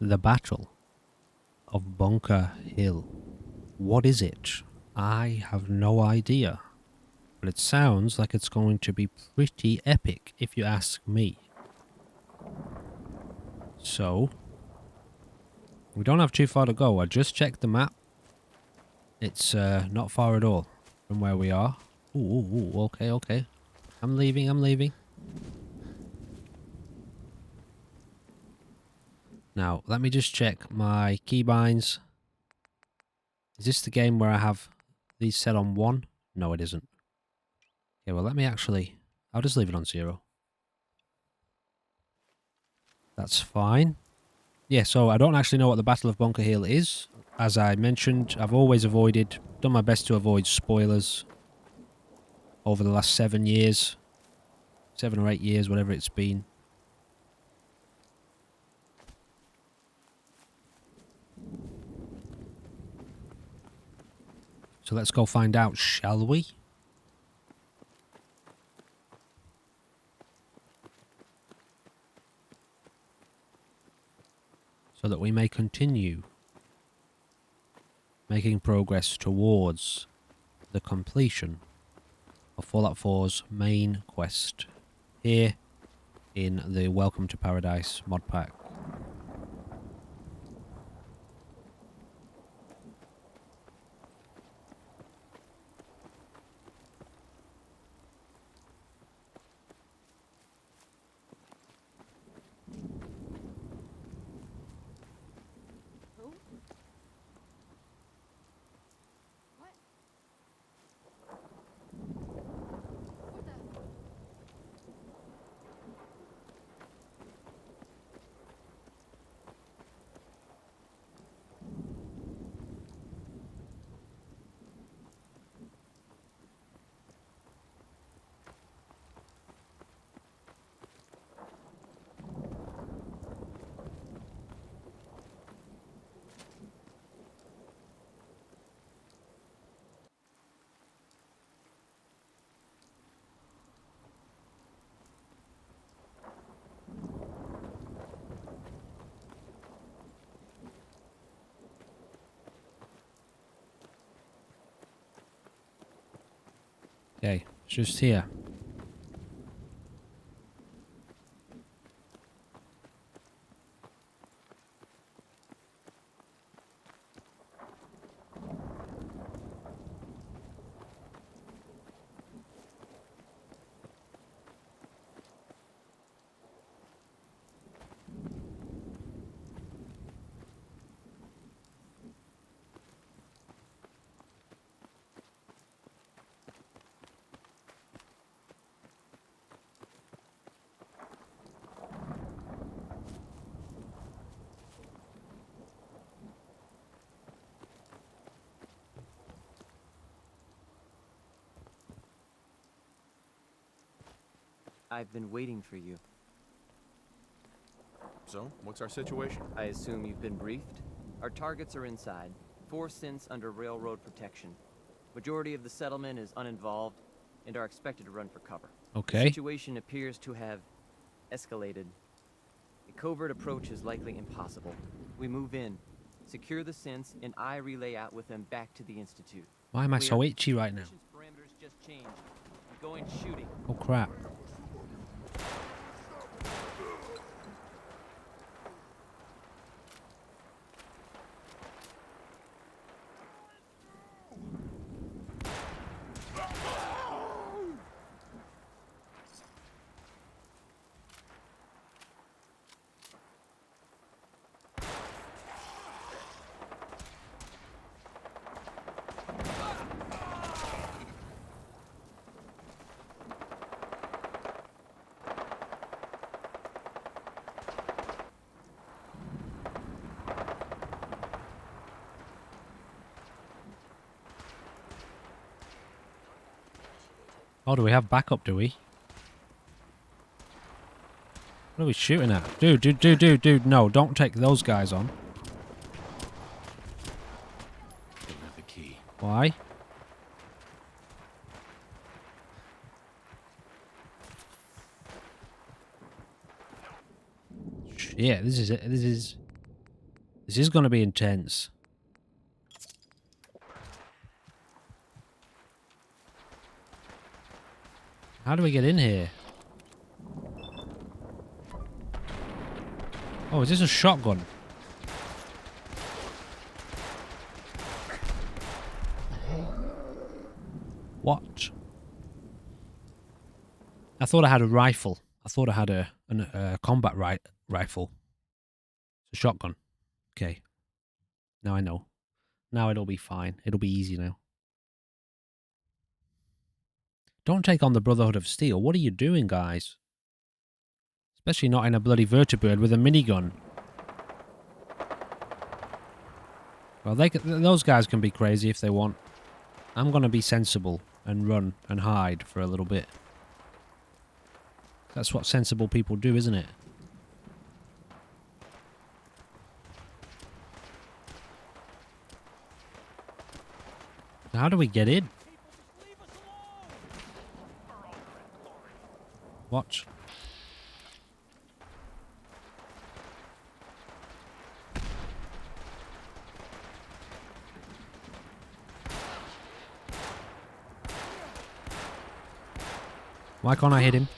The Battle of Bunker Hill. What is it? I have no idea. But it sounds like it's going to be pretty epic, if you ask me. So, we don't have too far to go. I just checked the map. It's not far at all from where we are. Ooh, okay, okay. I'm leaving. Now, let me just check my keybinds. Is this the game where I have these set on 1? No, it isn't. Okay, well, let me actually... I'll just leave it on 0. That's fine. Yeah, so I don't actually know what the Battle of Bunker Hill is. As I mentioned, I've always done my best to avoid spoilers over the last 7 years. 7 or 8 years, whatever it's been. So let's go find out, shall we? So that we may continue making progress towards the completion of Fallout 4's main quest here in the Welcome to Paradise mod pack. Okay, it's just here. I've been waiting for you. So, what's our situation? I assume you've been briefed? Our targets are inside. 4 synths under railroad protection. Majority of the settlement is uninvolved and are expected to run for cover. Okay. The situation appears to have escalated. A covert approach is likely impossible. We move in, secure the synths, and I relay out with them back to the Institute. Why am I so itchy right now? Mission's parameters just changed. I'm going shooting. Oh crap. Oh, do we have backup, do we? What are we shooting at? Dude, no, don't take those guys on. Don't have the key. Why? Yeah, this is it. This is This is going to be intense. How do we get in here? Oh, is this a shotgun? What? I thought I had a rifle. I thought I had a combat rifle. It's a shotgun. Okay. Now I know. Now it'll be fine. It'll be easy now. Don't take on the Brotherhood of Steel. What are you doing, guys? Especially not in a bloody vertibird with a minigun. Well, those guys can be crazy if they want. I'm going to be sensible and run and hide for a little bit. That's what sensible people do, isn't it? How do we get in? Watch. Why can't I hit him?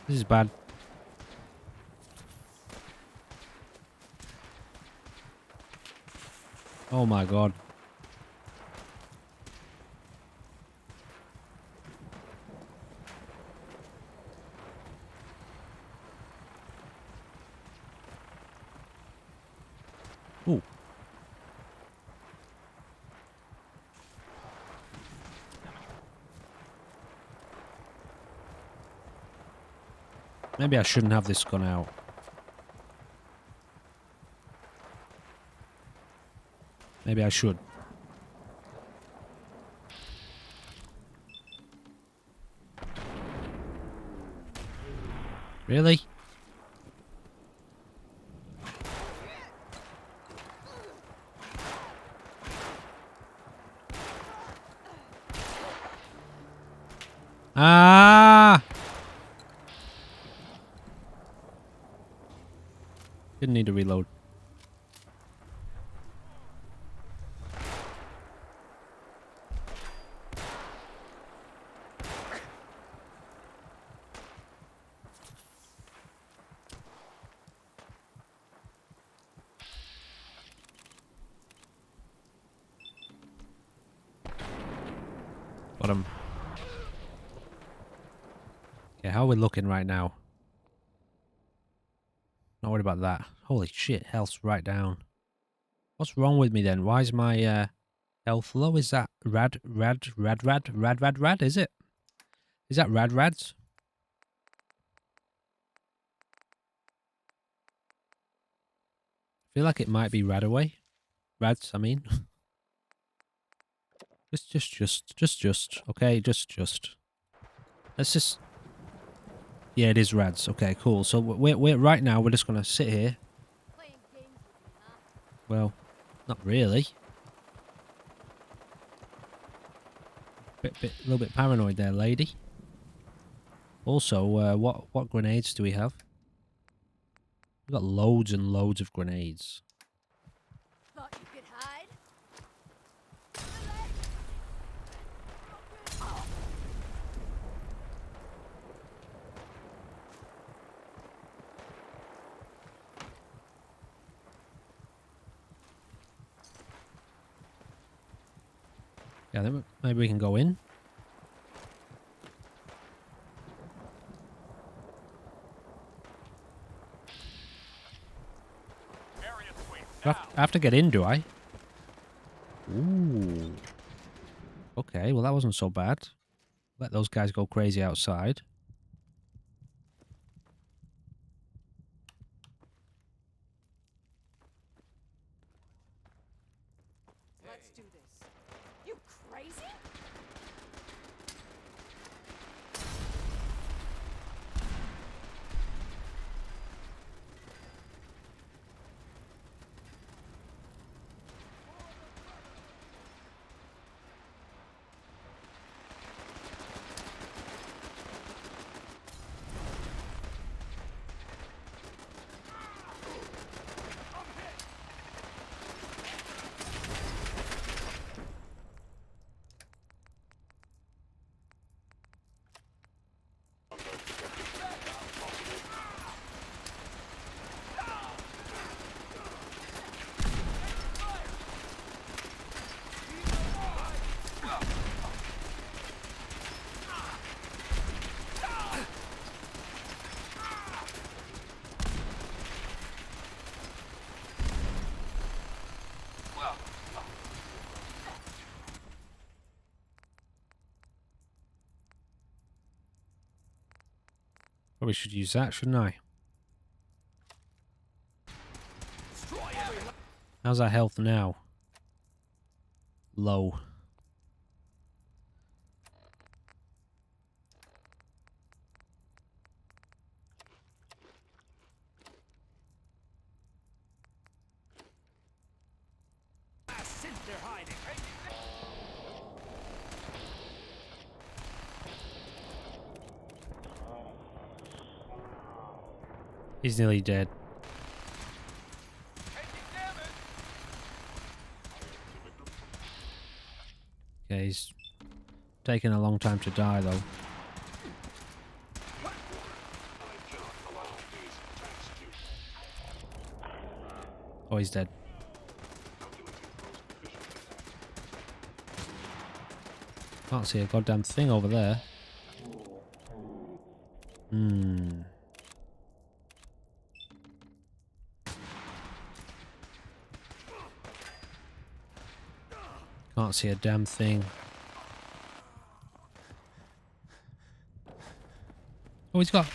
This is bad. Oh my god. Ooh. Maybe I shouldn't have this gun out. Maybe I should. Really? Ah! Didn't need to reload. Got him. Okay, how are we looking right now? Not worried about that. Holy shit, health's right down. What's wrong with me then? Why is my health low? Is that rad, is it? Is that rads? I feel like it might be radaway. Rads, I mean. just. Okay, just. Let's just... Yeah, it is rads. Okay, cool. So we're right now, we're just going to sit here. Well, not really. A little bit paranoid there, lady. Also, what grenades do we have? We've got loads and loads of grenades. Thought you could hide? Yeah, then maybe we can go in. I have to get in, do I? Ooh. Okay, well that wasn't so bad. Let those guys go crazy outside. Let's do this. You crazy? Probably should use that, shouldn't I? How's our health now? Low. He's nearly dead. Okay, he's taking a long time to die though. Oh, he's dead. Can't see a goddamn thing over there. Can't see a damn thing. Oh, he's got...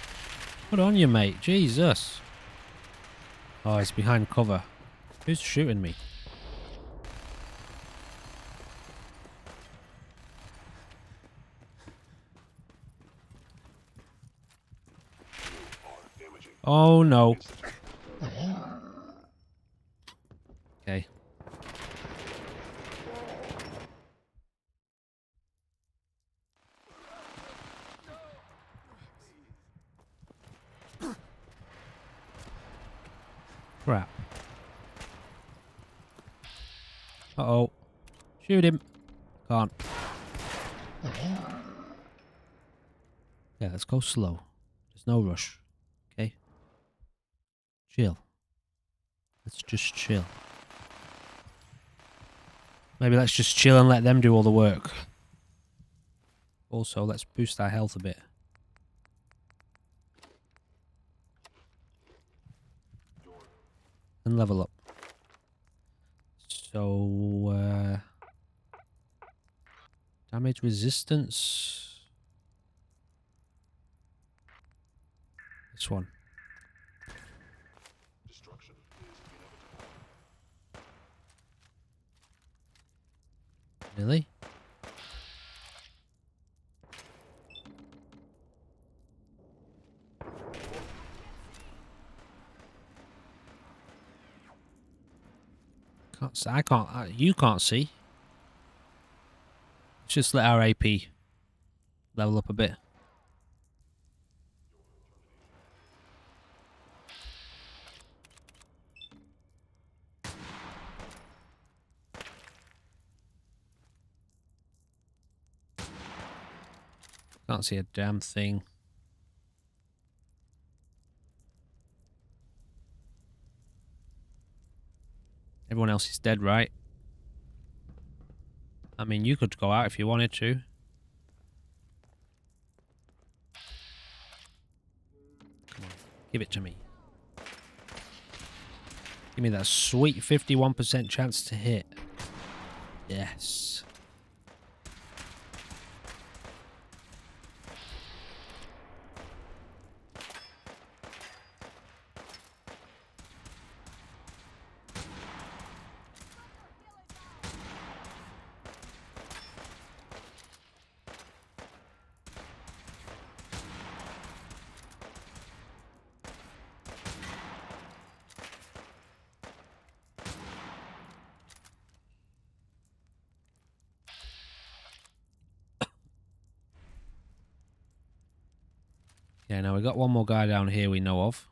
Put on you, mate. Jesus. Oh, he's behind cover. Who's shooting me? Oh, no. Okay. Crap. Uh-oh. Shoot him. Can't. Yeah, let's go slow. There's no rush. Okay? Chill. Let's just chill. Maybe let's just chill and let them do all the work. Also, let's boost our health a bit. And level up. So, damage resistance. This one. Really? Can't see. I can't. You can't see. Let's just let our AP level up a bit. Can't see a damn thing. Everyone else is dead, right? I mean, you could go out if you wanted to. Come on, give it to me. Give me that sweet 51% chance to hit. Yes. Yeah, now we got one more guy down here we know of.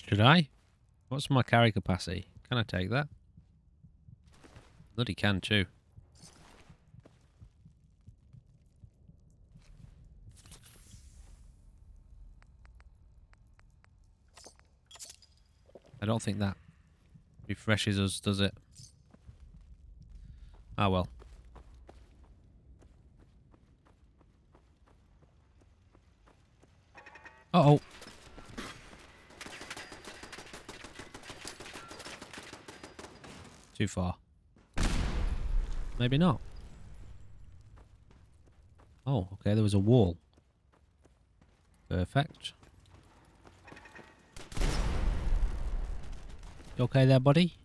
Should I? What's my carry capacity? Can I take that? Bloody can too. I don't think that refreshes us, does it? Ah, well. Uh-oh. Too far. Maybe not. Oh, okay, there was a wall. Perfect. You okay there, buddy?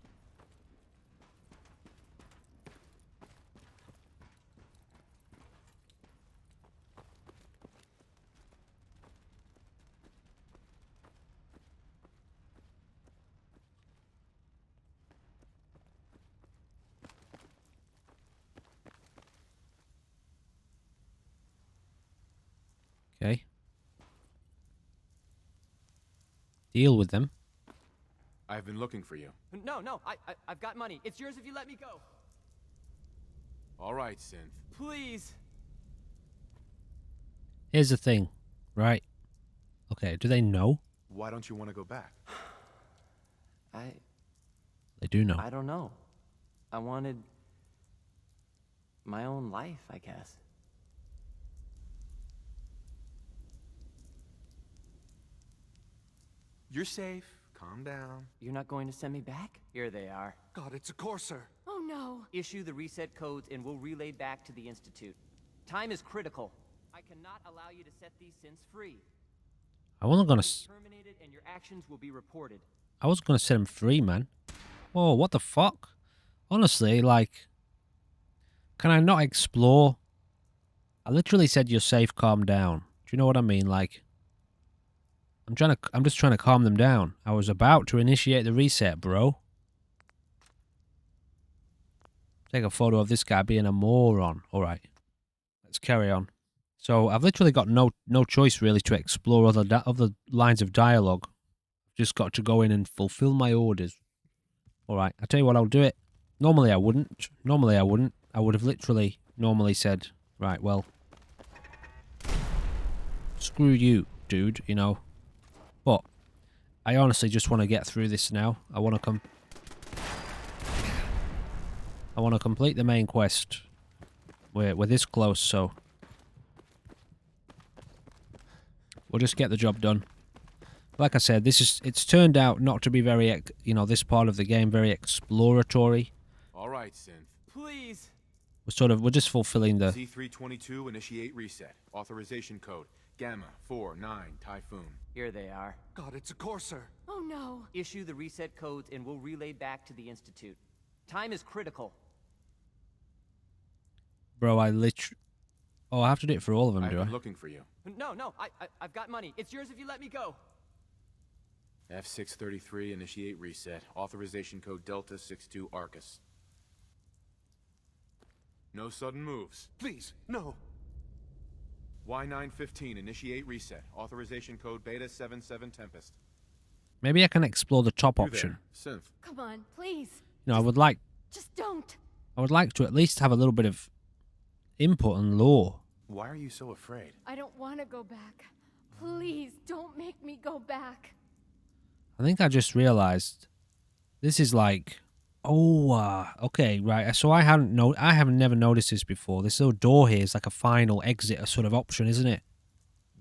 Okay. Deal with them. I've been looking for you. No, no, I've got money. It's yours if you let me go. All right, Synth. Please. Here's the thing, right? Okay, do they know? Why don't you want to go back? They do know. I don't know. I wanted my own life, I guess. You're safe. Calm down. You're not going to send me back? Here they are. God, it's a courser. Oh no. Issue the reset codes and we'll relay back to the Institute. Time is critical. I cannot allow you to set these synths free. I wasn't gonna. Terminated and your actions will be reported. I was gonna set him free, man. Whoa, what the fuck? Honestly, like, can I not explore? I literally said you're safe, calm down. Do you know what I mean? Like, I'm just trying to calm them down. I was about to initiate the reset, bro. Take a photo of this guy being a moron. All right, let's carry on. So I've literally got no choice really to explore other lines of dialogue. Just got to go in and fulfill my orders. All right, I tell you what, I'll do it. Normally I wouldn't. I would have literally normally said, right, well, screw you, dude, you know. But I honestly just want to get through this now. I want to complete the main quest. We're this close, so we'll just get the job done. Like I said, it's turned out not to be very, this part of the game very exploratory. All right, Synth. Please. We're just fulfilling the. Z322 initiate reset. Authorization code Gamma 49 Typhoon. Here they are. God, it's a courser. Oh no. Issue the reset codes and we'll relay back to the Institute. Time is critical. Bro, I literally. Oh, I have to do it for all of them, do I? I've been looking for you. No, no, I've got money. It's yours if you let me go. F633 initiate reset. Authorization code Delta 62 Arcus. No sudden moves. Please, no. Y915 initiate reset. Authorization code Beta 77 Tempest. Maybe I can explore the top You option. there, Synth. Come on, please. You know, I would like to at least have a little bit of input and lore. Why are you so afraid? I don't want to go back. Please don't make me go back. I think I just realized this is like, okay, right. So I haven't never noticed this before. This little door here is like a final exit, a sort of option, isn't it?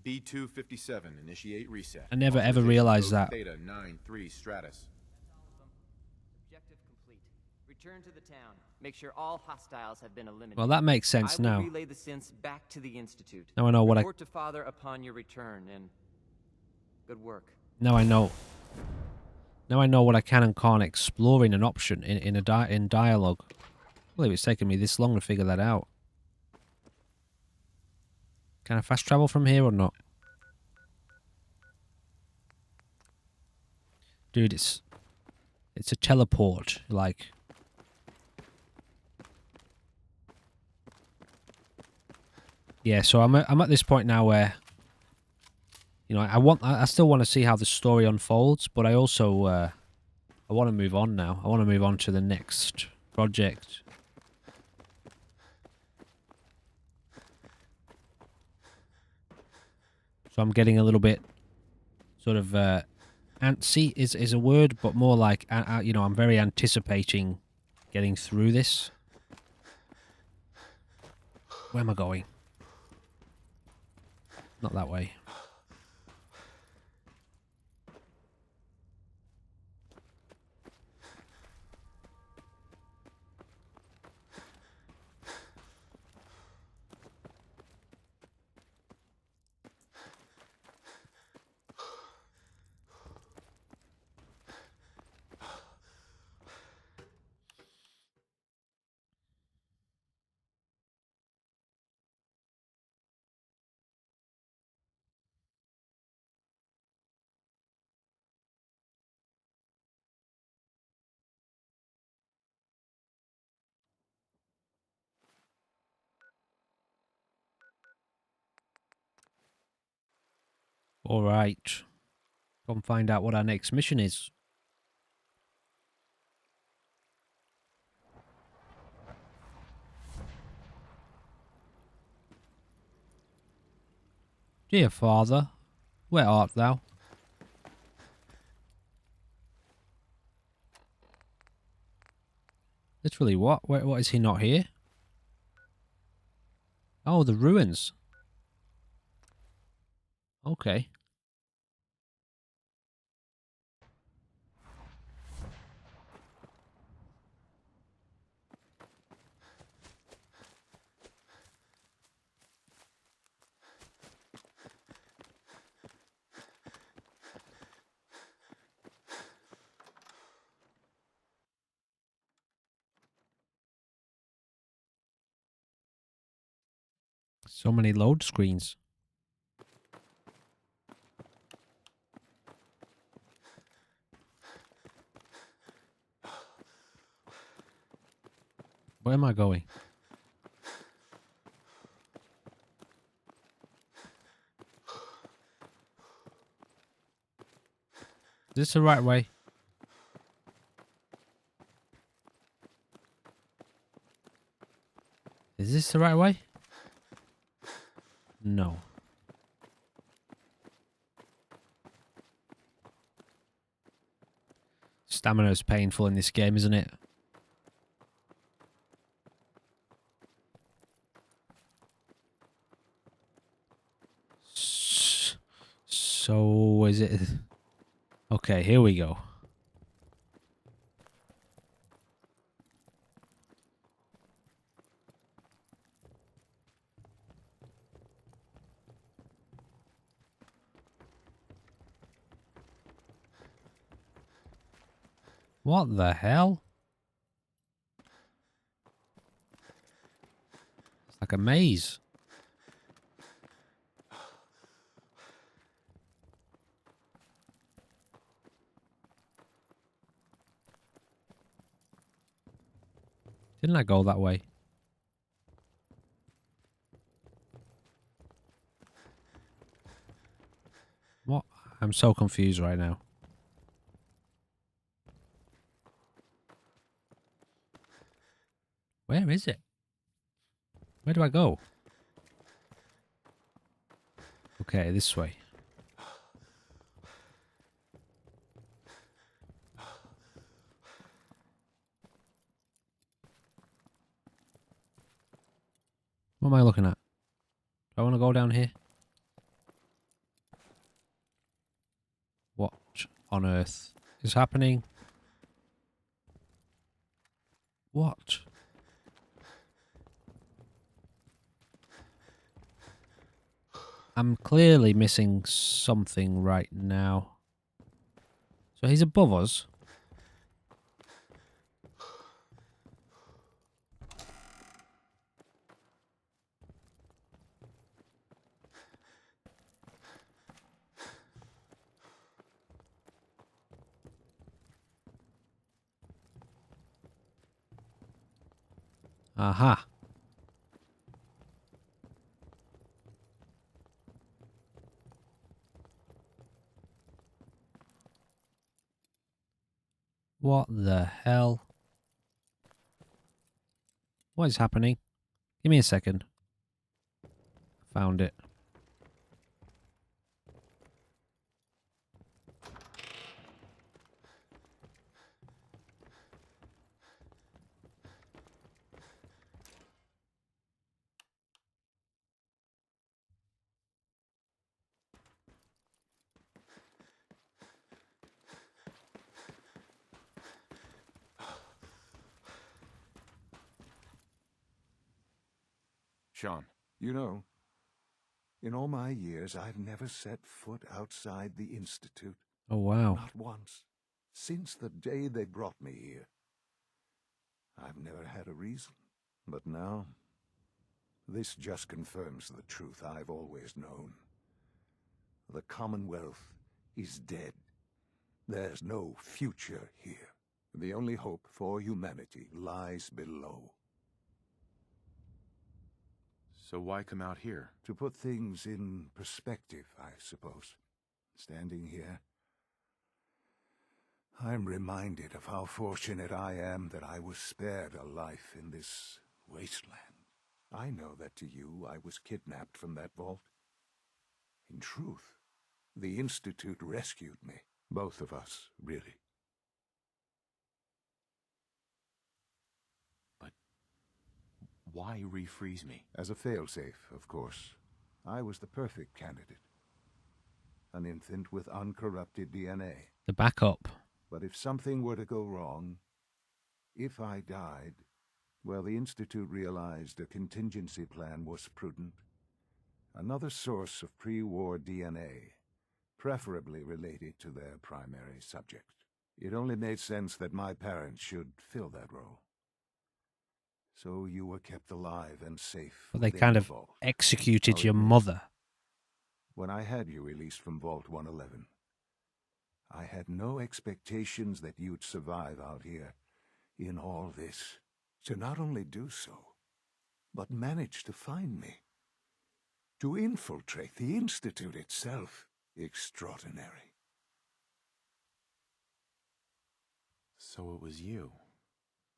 B257 initiate reset. I never ever realized that. Theta 93 Stratus. Objective complete. Return to the town. Make sure all hostiles have been eliminated. Well, that makes sense I will now. relay the synths back to the Institute. Now I know what Report to Father upon your return, and good work. Now I know. Now I know what I can and can't explore in an option in dialogue. I believe it's taken me this long to figure that out. Can I fast travel from here or not? Dude, it's a teleport, like. Yeah, so I'm at this point now where, you know, I still want to see how the story unfolds, but I also I want to move on now. I want to move on to the next project. So I'm getting a little bit sort of antsy is a word, but more like you know, I'm very anticipating getting through this. Where am I going? Not that way. Alright. Come find out what our next mission is. Dear father, where art thou? Literally, what? What is he not here? Oh, the ruins. Okay. So many load screens. Where am I going? Is this the right way? Is this the right way? No. Stamina is painful in this game, isn't it? So is it? Okay, here we go. What the hell? It's like a maze. Didn't I go that way? What? I'm so confused right now. Where is it? Where do I go? Okay, this way. What am I looking at? Do I want to go down here? What on earth is happening? What? I'm clearly missing something right now. So he's above us. Aha. What the hell? What is happening? Give me a second. Found it. Sean. You know, in all my years, I've never set foot outside the Institute. Oh, wow. Not once. Since the day they brought me here. I've never had a reason. But now, this just confirms the truth I've always known. The Commonwealth is dead. There's no future here. The only hope for humanity lies below. So why come out here? To put things in perspective, I suppose. standing here, I'm reminded of how fortunate I am that I was spared a life in this wasteland. I know that to you, I was kidnapped from that vault. In truth, the Institute rescued me. Both of us, really. But why refreeze me? As a failsafe, of course. I was the perfect candidate. An infant with uncorrupted DNA. The backup. But if something were to go wrong, if I died, well, the Institute realized a contingency plan was prudent. Another source of pre-war DNA, preferably related to their primary subject. It only made sense that my parents should fill that role. So you were kept alive and safe. But they within kind the of vault. executed I'll your admit, mother. when I had you released from Vault 111, I had no expectations that you'd survive out here in all this. To not only do so, but manage to find me. To infiltrate the Institute itself. Extraordinary. So it was you.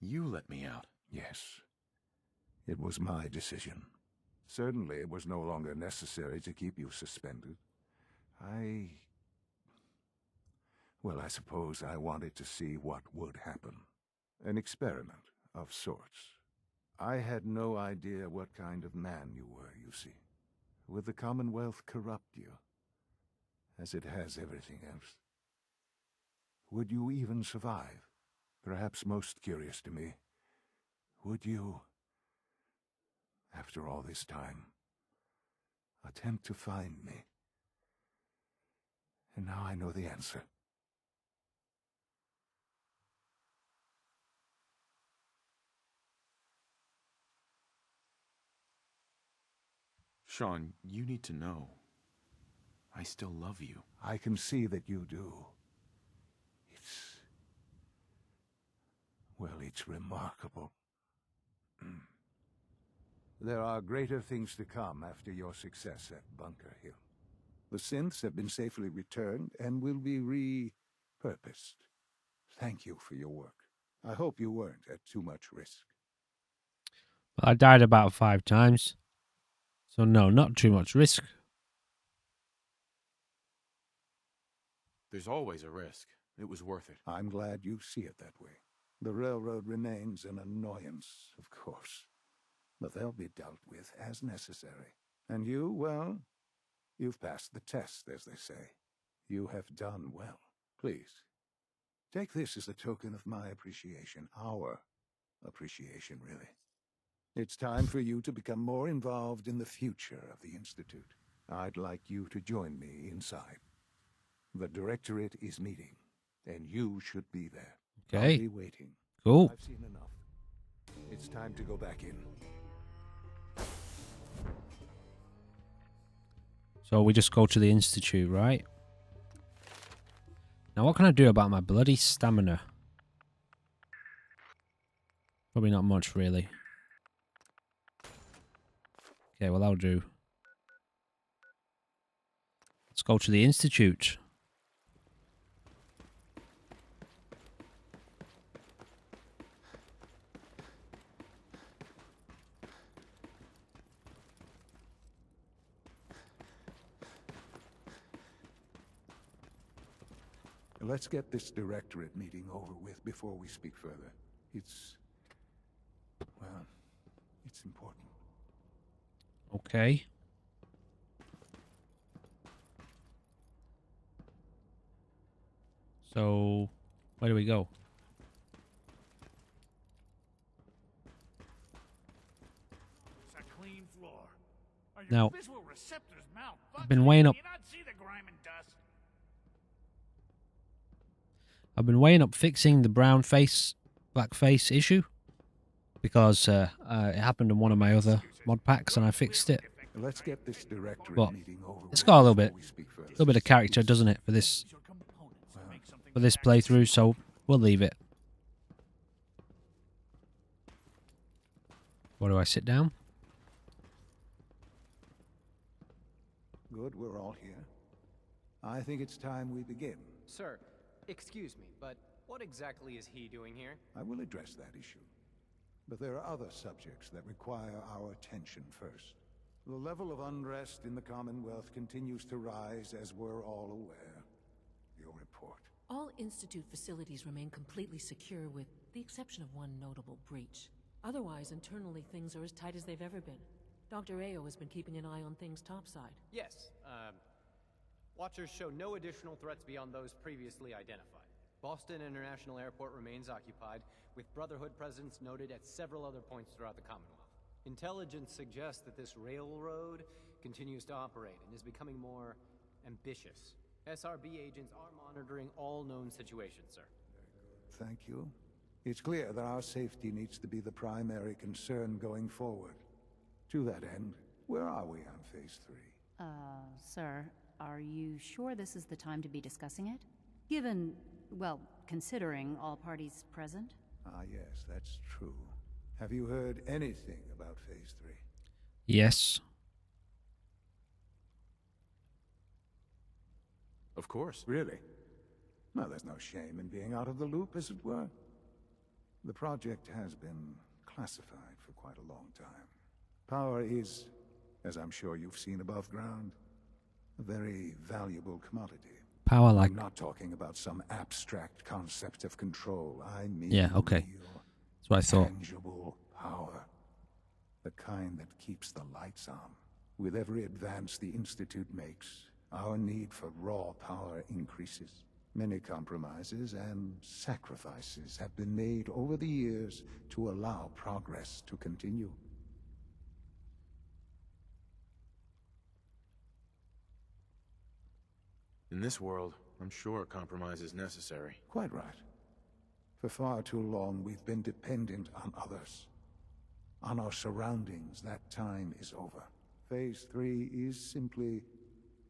You let me out. Yes. It was my decision. Certainly it was no longer necessary to keep you suspended. Well, I suppose I wanted to see what would happen. An experiment of sorts. I had no idea what kind of man you were, you see. Would the Commonwealth corrupt you, as it has everything else? Would you even survive? Perhaps most curious to me, would you, after all this time, attempt to find me? And now I know the answer. Sean, you need to know. I still love you. I can see that you do. It's remarkable. There are greater things to come after your success at Bunker Hill. The synths have been safely returned and will be repurposed. Thank you for your work. I hope you weren't at too much risk. I died about 5 times. So no, not too much risk. There's always a risk. It was worth it. I'm glad you see it that way. The railroad remains an annoyance, of course. But they'll be dealt with as necessary. And you, well, you've passed the test, as they say. You have done well. Please, take this as a token of my appreciation. Our appreciation, really. It's time for you to become more involved in the future of the Institute. I'd like you to join me inside. The Directorate is meeting, and you should be there. Okay. I'll be waiting. Cool. I've seen enough. It's time to go back in. So we just go to the Institute, right? Now what can I do about my bloody stamina? Probably not much, really. Okay, well that'll do. Let's go to the Institute. Let's get this Directorate meeting over with before we speak further. It's important. Okay. So, where do we go? It's a clean floor. Are your Now, visual receptors I've been weighing up. Can you not see the grime and dust? I've been weighing up fixing the brown face, black face issue because it happened in one of my other mod packs and I fixed it. Let's get this Directorate But meeting over it's with got a little before bit, we speak further. of character, doesn't it, for this Your components make something playthrough? So we'll leave it. Where do I sit down? Good, we're all here. I think it's time we begin. Sir, excuse me, but what exactly is he doing here? I will address that issue. But there are other subjects that require our attention first. The level of unrest in the Commonwealth continues to rise, as we're all aware. Your report. All Institute facilities remain completely secure with the exception of one notable breach. Otherwise, internally things are as tight as they've ever been. Dr. Ayo has been keeping an eye on things topside. Yes, Watchers show no additional threats beyond those previously identified. Boston International Airport remains occupied, with Brotherhood presence noted at several other points throughout the Commonwealth. Intelligence suggests that this railroad continues to operate and is becoming more ambitious. SRB agents are monitoring all known situations, sir. Thank you. It's clear that our safety needs to be the primary concern going forward. To that end, where are we on Phase 3? Sir, are you sure this is the time to be discussing it? Given, well, considering all parties present? Ah, yes, that's true. Have you heard anything about Phase 3? Yes. Of course. Really? Well, there's no shame in being out of the loop, as it were. The project has been classified for quite a long time. Power is, as I'm sure you've seen above ground, a very valuable commodity. Power like... I'm not talking about some abstract concept of control. I mean Yeah, okay. real, That's what I thought. tangible power. The kind that keeps the lights on. With every advance the Institute makes, our need for raw power increases. Many compromises and sacrifices have been made over the years to allow progress to continue. In this world, I'm sure a compromise is necessary. Quite right. For far too long, we've been dependent on others. On our surroundings. That time is over. Phase 3 is simply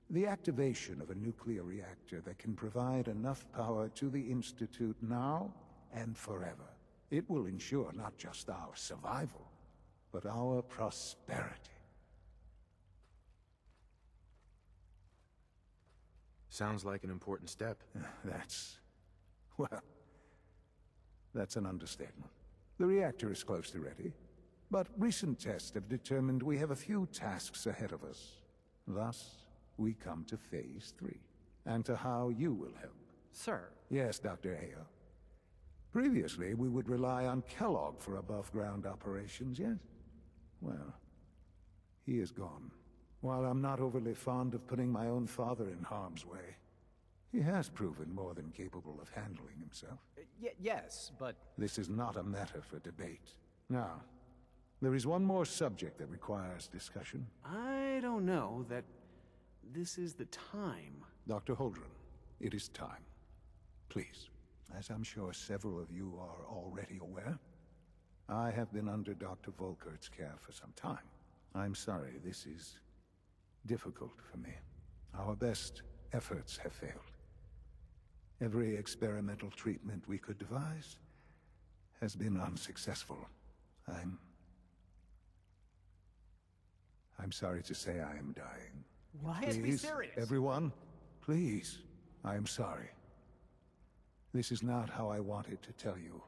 the activation of a nuclear reactor that can provide enough power to the Institute now and forever. It will ensure not just our survival, but our prosperity. Sounds like an important step. That's an understatement. The reactor is close to ready, but recent tests have determined we have a few tasks ahead of us. Thus, we come to Phase 3, and to how you will help. Sir. Yes, Dr. Ayo. Previously, we would rely on Kellogg for above-ground operations, yes? Well, he is gone. While I'm not overly fond of putting my own father in harm's way, he has proven more than capable of handling himself. Yes, but... This is not a matter for debate. Now, there is one more subject that requires discussion. I don't know that this is the time. Dr. Holdren, it is time. Please. As I'm sure several of you are already aware, I have been under Dr. Volkert's care for some time. I'm sorry, this is difficult for me. Our best efforts have failed. Every experimental treatment we could devise has been unsuccessful. I'm sorry to say I am dying. What? Can't be serious. Everyone, please. I am sorry. This is not how I wanted to tell you,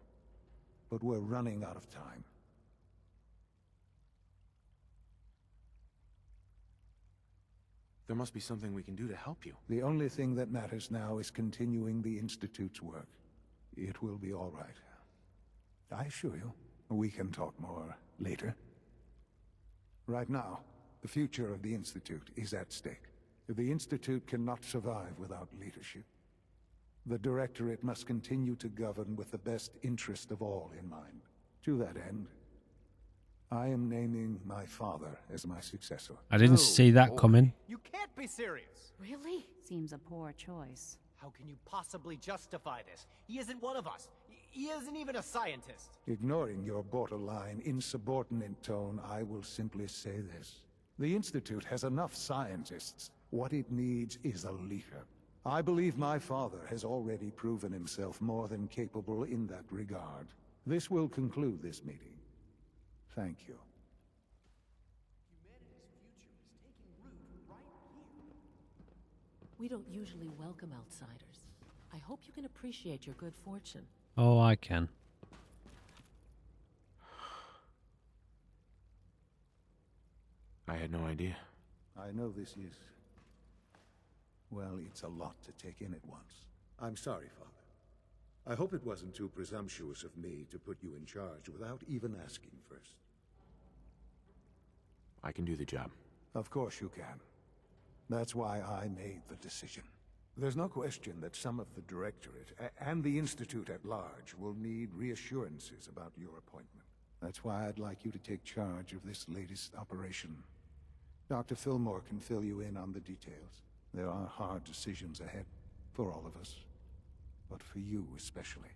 but we're running out of time. There must be something we can do to help you. The only thing that matters now is continuing the Institute's work. It will be all right. I assure you, we can talk more later. Right now, the future of the Institute is at stake. The Institute cannot survive without leadership. The Directorate must continue to govern with the best interest of all in mind. To that end, I am naming my father as my successor. I didn't see that coming. You can't be serious! Really? Seems a poor choice. How can you possibly justify this? He isn't one of us. He isn't even a scientist. Ignoring your borderline, insubordinate tone, I will simply say this. The Institute has enough scientists. What it needs is a leader. I believe my father has already proven himself more than capable in that regard. This will conclude this meeting. Thank you. Humanity's future is taking root right here. We don't usually welcome outsiders. I hope you can appreciate your good fortune. Oh, I can. I had no idea. I know this is... well, it's a lot to take in at once. I'm sorry, Father. I hope it wasn't too presumptuous of me to put you in charge without even asking first. I can do the job. Of course you can. That's why I made the decision. There's no question that some of the Directorate and the Institute at large will need reassurances about your appointment. That's why I'd like you to take charge of this latest operation. Dr. Fillmore can fill you in on the details. There are hard decisions ahead for all of us, but for you especially.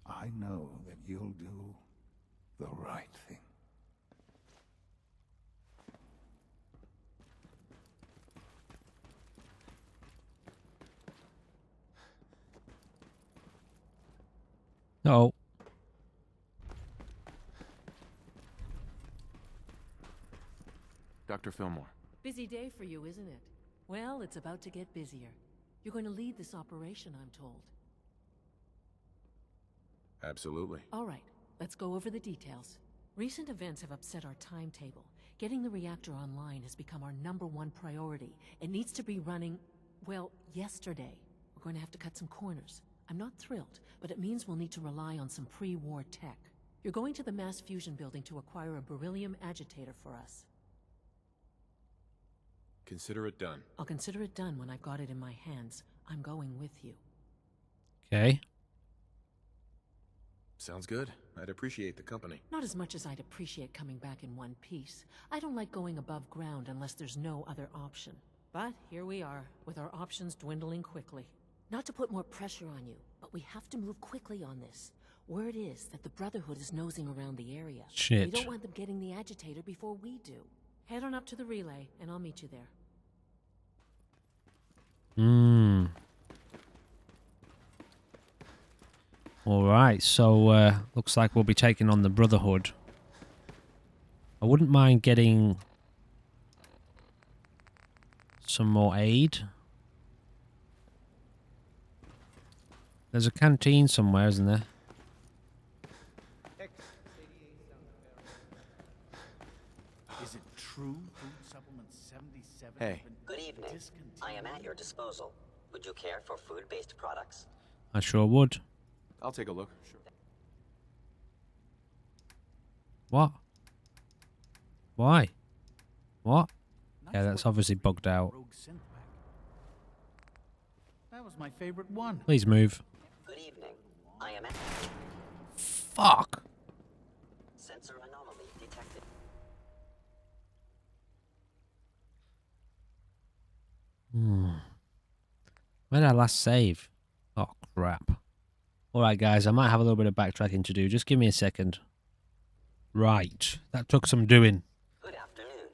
I know that you'll do the right thing. No. Dr. Fillmore. Busy day for you, isn't it? Well, it's about to get busier. You're going to lead this operation, I'm told. Absolutely. All right, let's go over the details. Recent events have upset our timetable. Getting the reactor online has become our #1 priority. It needs to be running, well, yesterday. We're going to have to cut some corners. I'm not thrilled, but it means we'll need to rely on some pre-war tech. You're going to the mass fusion building to acquire a beryllium agitator for us. Consider it done. I'll consider it done when I've got it in my hands. I'm going with you. Okay. Sounds good. I'd appreciate the company. Not as much as I'd appreciate coming back in one piece. I don't like going above ground unless there's no other option. But here we are, with our options dwindling quickly. Not to put more pressure on you, but we have to move quickly on this. Word is that the Brotherhood is nosing around the area. Shit. We don't want them getting the agitator before we do. Head on up to the relay, and I'll meet you there. Alright, so looks like we'll be taking on the Brotherhood. I wouldn't mind getting some more aid. There's a canteen somewhere, isn't there? Is it true food supplement 77 Hey. Good evening. I am at your disposal. Would you care for food-based products? I sure would. I'll take a look. Sure. What? Why? What? Yeah, that's obviously bugged out. That was my favorite one. Please move. Good evening. I am at... Fuck! Sensor anomaly detected. Where did I last save? Oh, crap. Alright, guys, I might have a little bit of backtracking to do. Just give me a second. Right. That took some doing. Good afternoon.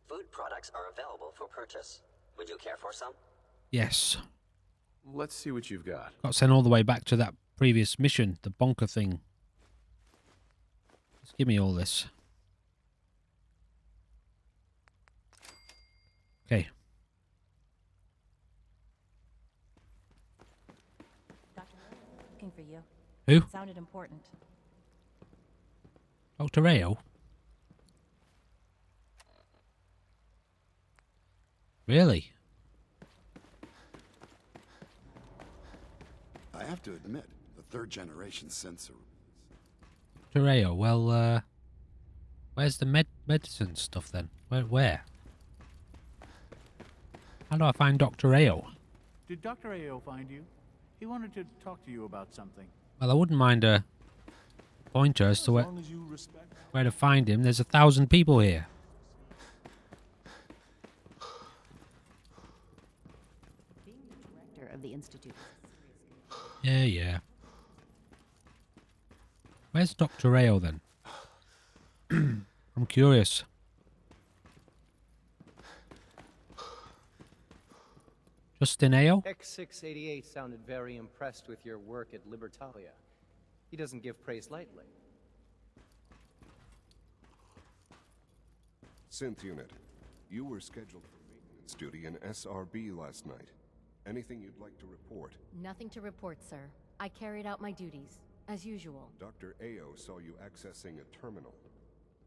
Food products are available for purchase. Would you care for some? Yes. Let's see what you've got. Got sent all the way back to that previous mission, the bonker thing. Just give me all this. Okay. Looking for you. Who? Sounded important. Dr. Ayo? Really? I have to admit, the third-generation sensor... Dr. Ayo, well, where's the medicine stuff then? Where? How do I find Dr. Ayo? Did Dr. A.O. find you? He wanted to talk to you about something. Well, I wouldn't mind a pointer as to where to find him. There's 1,000 people here. Being the director of the Institute. Yeah. Where's Dr. Ayo then? I'm curious. Justin Ayo? X688 sounded very impressed with your work at Libertalia. He doesn't give praise lightly. Synth unit, you were scheduled for maintenance. maintenance duty in SRB last night. Anything you'd like to report? Nothing to report, sir. I carried out my duties, as usual. Dr. A.O. saw you accessing a terminal.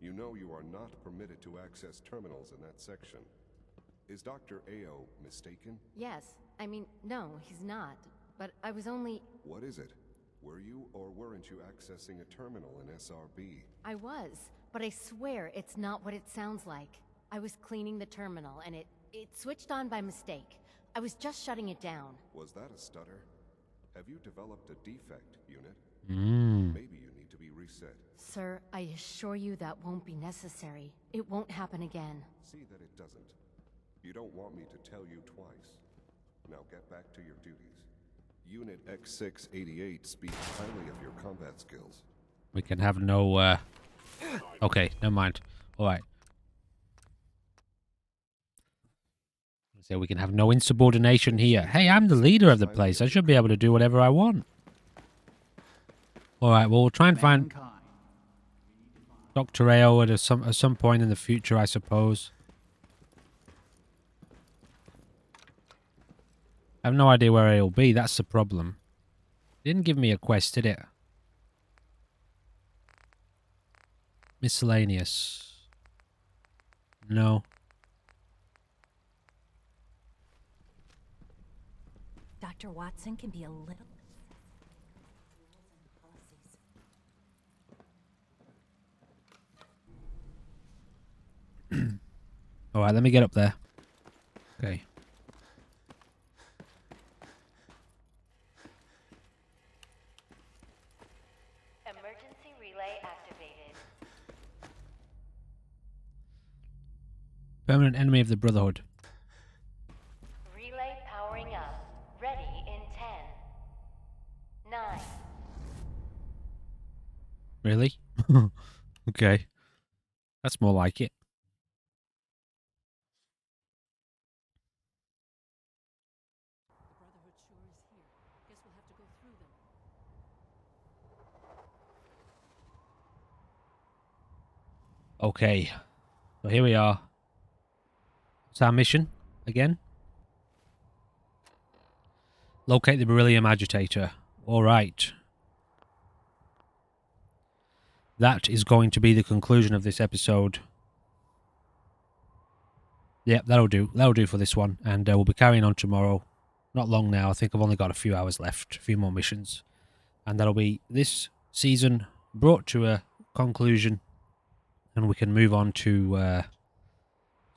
You know you are not permitted to access terminals in that section. Is Dr. A.O. mistaken? Yes. I mean, no, he's not. But I was only... What is it? Were you or weren't you accessing a terminal in SRB? I was, but I swear it's not what it sounds like. I was cleaning the terminal, and it switched on by mistake. I was just shutting it down. Was that a stutter? Have you developed a defect, Unit? Maybe you need to be reset. Sir, I assure you that won't be necessary. It won't happen again. See that it doesn't. You don't want me to tell you twice. Now get back to your duties. Unit X688 speaks highly of your combat skills. We can have no, Okay, never mind. Alright. So we can have no insubordination here. Hey, I'm the leader of the place. I should be able to do whatever I want. Alright, well, we'll try and find Dr. A.O. at some point in the future, I suppose. I have no idea where he'll be. That's the problem. It didn't give me a quest, did it? Miscellaneous. No. Dr. Watson can be a little... Alright, let me get up there. Okay. Emergency relay activated. Permanent enemy of the Brotherhood. Relay powering up. Ready in 10, 9. Really? Okay. That's more like it. Okay. So here we are. What's our mission again? Locate the beryllium agitator. Alright. That is going to be the conclusion of this episode. Yep, that'll do. That'll do for this one. And we'll be carrying on tomorrow. Not long now. I think I've only got a few hours left. A few more missions. And that'll be this season brought to a conclusion. And we can move on to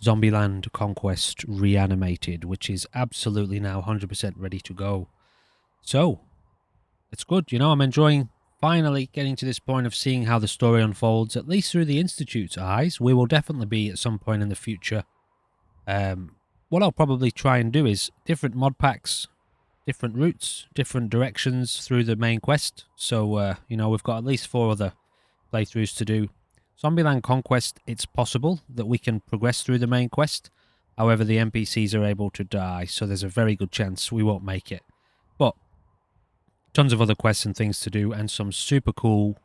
Zombieland Conquest Reanimated, which is absolutely now 100% ready to go. So, it's good. You know, I'm enjoying finally getting to this point of seeing how the story unfolds, at least through the Institute's eyes. We will definitely be at some point in the future. What I'll probably try and do is different mod packs, different routes, different directions through the main quest. So, you know, we've got at least 4 other playthroughs to do. Zombieland Conquest, it's possible that we can progress through the main quest. However, the NPCs are able to die, so there's a very good chance we won't make it. But tons of other quests and things to do, and some super cool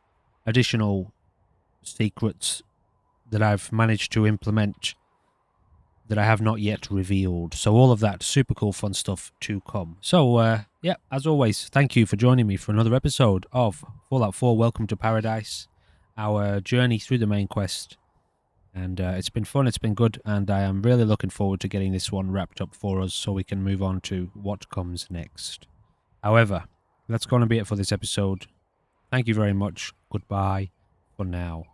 additional secrets that I've managed to implement that I have not yet revealed. So all of that super cool fun stuff to come. So, yeah, as always, thank you for joining me for another episode of Fallout 4 Welcome to Paradise. Our journey through the main quest, and it's been fun, it's been good, and I am really looking forward to getting this one wrapped up for us so we can move on to what comes next. However, that's going to be it for this episode. Thank you very much. Goodbye for now.